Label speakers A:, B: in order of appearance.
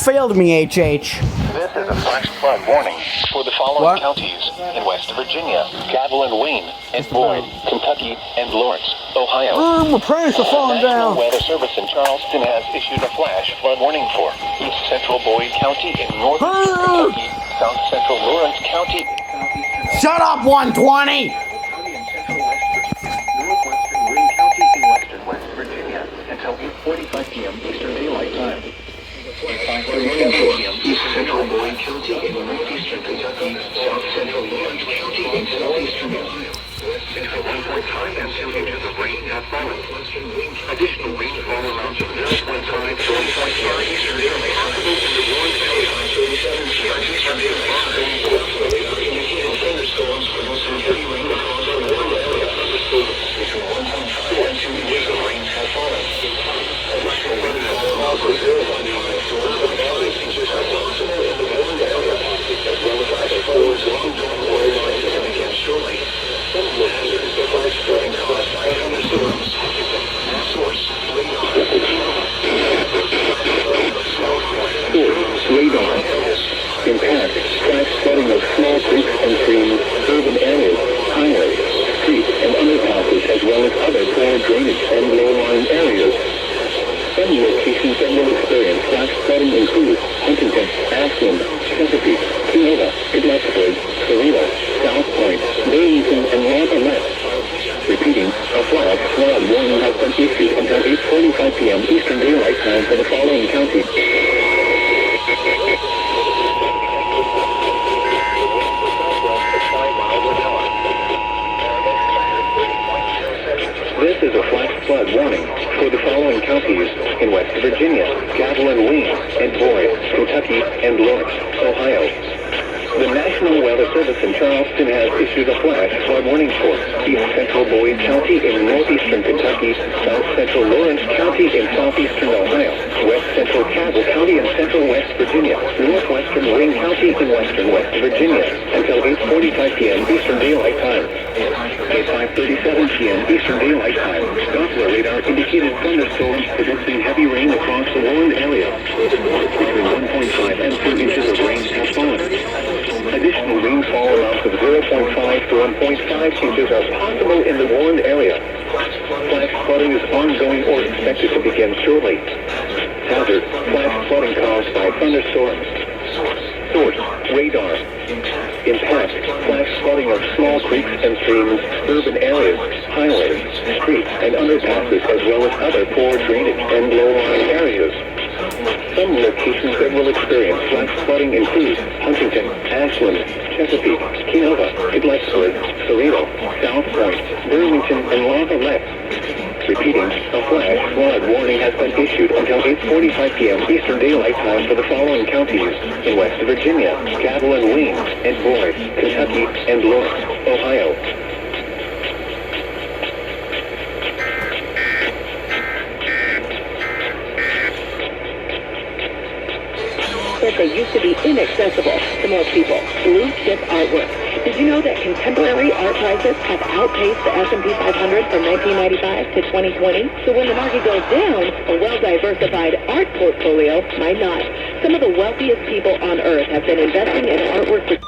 A: failed me, HH.
B: This is a flash flood warning for the following counties in West Virginia: Gavel, Wayne, and Boyd, Kentucky, and Lawrence, Ohio.
A: My pants are falling
B: National
A: down.
B: Weather Service in Charleston has issued a flash flood warning for East Central Boyd County in northeast Kentucky, South Central Lawrence County in southeastern
A: Shut up, 120!
B: northwestern Wayne County in western West Virginia until 8:45 p.m. Eastern Daylight Time. 5:37 p.m. East Central Boyd County in northeastern Kentucky, South Central Lawrence County in southeastern Ohio. West Central 1.5 centimeters of rain have fallen. Additional rainfall amounts of 0.5 to 1.5 Eastern Daylight Time in the Lawrence Valley by 37 p.m. Eastern Daylight Time. Thunderstorms with also heavy rain across the Lawrence area. Between 1.5 and 2 meters of rain have fallen. Additional rainfall amounts of 0.5 to 1.5 inches have fallen in the Lawrence area, as well as other floors along the water lines that begin shortly. Some hazardous device flooding caused by thunderstorms. Source: radar. Impact: flash flooding of small creeks and streams, urban areas, highways, streets, and underpasses, as well as other poor drainage and low-lying areas. Some locations that will experience flash flooding include Huntington, Ashland, Chesapeake, Kenosha, Edwardsburg, Toledo, South Point, Burlington, and Lafayette. Repeating, a flash flood warning has been issued until 8:45 p.m. Eastern Daylight Time for the following counties. This is a flash flood warning for the following counties in West Virginia: Gavel, Wayne, and Boyd, Kentucky, and Lawrence, Ohio. The National Weather Service in Charleston has issued a flash flood warning for East Central Boyd County in northeastern Kentucky, South Central Lawrence County in southeastern Ohio, West Central Gavel County in central West Virginia, northwestern Wayne County in western West Virginia, until 8:45 p.m. Eastern Daylight Time. At 5:37 p.m. Eastern Daylight Time, Doppler radar indicated thunderstorms producing heavy rain across the warned area. Between 1.5 and 2 inches of rain have fallen. Additional rainfall amounts of 0.5 to 1.5 inches are possible in the warned area. Flash flooding is ongoing or expected to begin shortly. Hazard: flash flooding caused by thunderstorms. Source: radar. Impact: flash flooding of small creeks and streams, urban areas, highways, streets, and underpasses, as well as other poor drainage and low-lying areas. Some locations that will experience flash flooding include Huntington, Ashland, Chesapeake, Kenosha, Edwardsburg, Toledo, South Point, Burlington, and Lafayette. Repeating, a flash flood warning has been issued until 8:45 p.m. Eastern Daylight Time for the following counties in West Virginia: Gavel, Wayne, and Boyd, Kentucky, and Lawrence, Ohio.
C: But they used to be inaccessible to most people. Blue chip artwork. Did you know that contemporary art prices have outpaced the S&P 500 from 1995 to 2020? So when the market goes down, a well-diversified art portfolio might not. Some of the wealthiest people on Earth have been investing in artwork for